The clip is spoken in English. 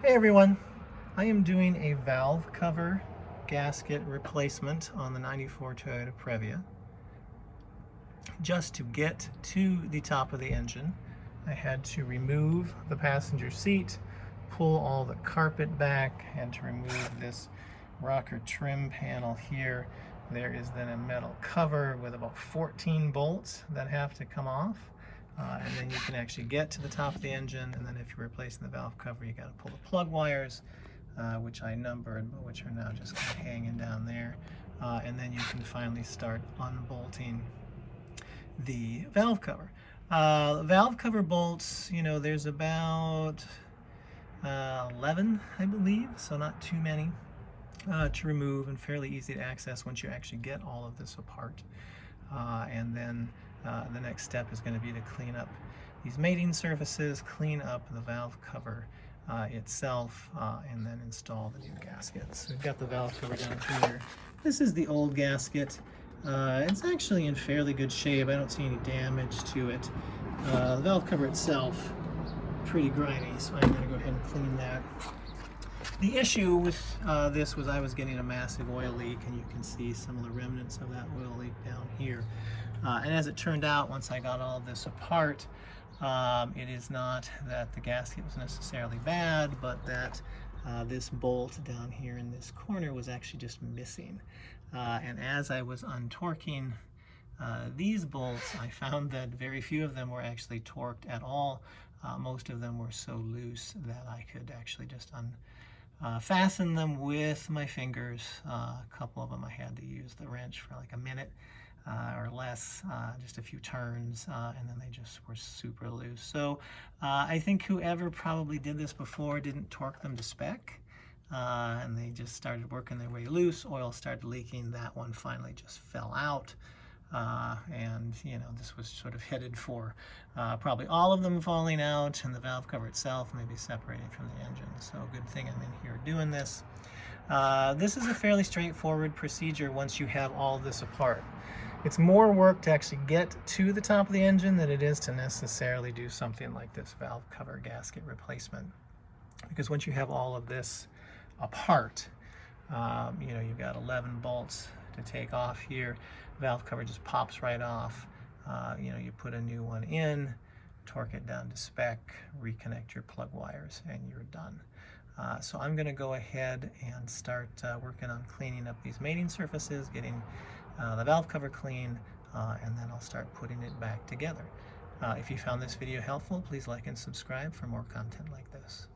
Hey everyone, I am doing a valve cover gasket replacement on the 94 Toyota Previa. Just to get to the top of the engine, I had to remove the passenger seat, pull all the carpet back, and to remove this rocker trim panel here. There is then a metal cover with about 14 bolts that have to come off. And then you can actually get to the top of the engine, and then if you're replacing the valve cover, you got to pull the plug wires, which I numbered, but which are now just kind of hanging down there. And then you can finally start unbolting the valve cover. Valve cover bolts, there's about 11, I believe, so not too many to remove and fairly easy to access once you actually get all of this apart. And then the next step is going to be to clean up these mating surfaces, clean up the valve cover itself, and then install the new gaskets. So we've got the valve cover down here. This is the old gasket. It's actually in fairly good shape. I don't see any damage to it. The valve cover itself, pretty grimy, so I'm going to go ahead and clean that. The issue with this was I was getting a massive oil leak, and you can see some of the remnants of that oil leak down here. And as it turned out, once I got all of this apart, it is not that the gasket was necessarily bad, but that this bolt down here in this corner was actually just missing. And as I was untorquing these bolts, I found that very few of them were actually torqued at all. Most of them were so loose that I could actually just fasten them with my fingers. A couple of them I had to use the wrench for like a minute or less, just a few turns, and then they just were super loose. So I think whoever probably did this before didn't torque them to spec, and they just started working their way loose. Oil started leaking. That one finally just fell out. And this was sort of headed for probably all of them falling out, and the valve cover itself maybe separating from the engine. So good thing I'm in here doing this. This is a fairly straightforward procedure once you have all this apart. It's more work to actually get to the top of the engine than it is to necessarily do something like this valve cover gasket replacement. Because once you have all of this apart, you've got 11 bolts to take off here. Valve cover just pops right off. You put a new one in, torque it down to spec, reconnect your plug wires, and you're done. So I'm going to go ahead and start working on cleaning up these mating surfaces, getting the valve cover clean, and then I'll start putting it back together. If you found this video helpful, please like and subscribe for more content like this.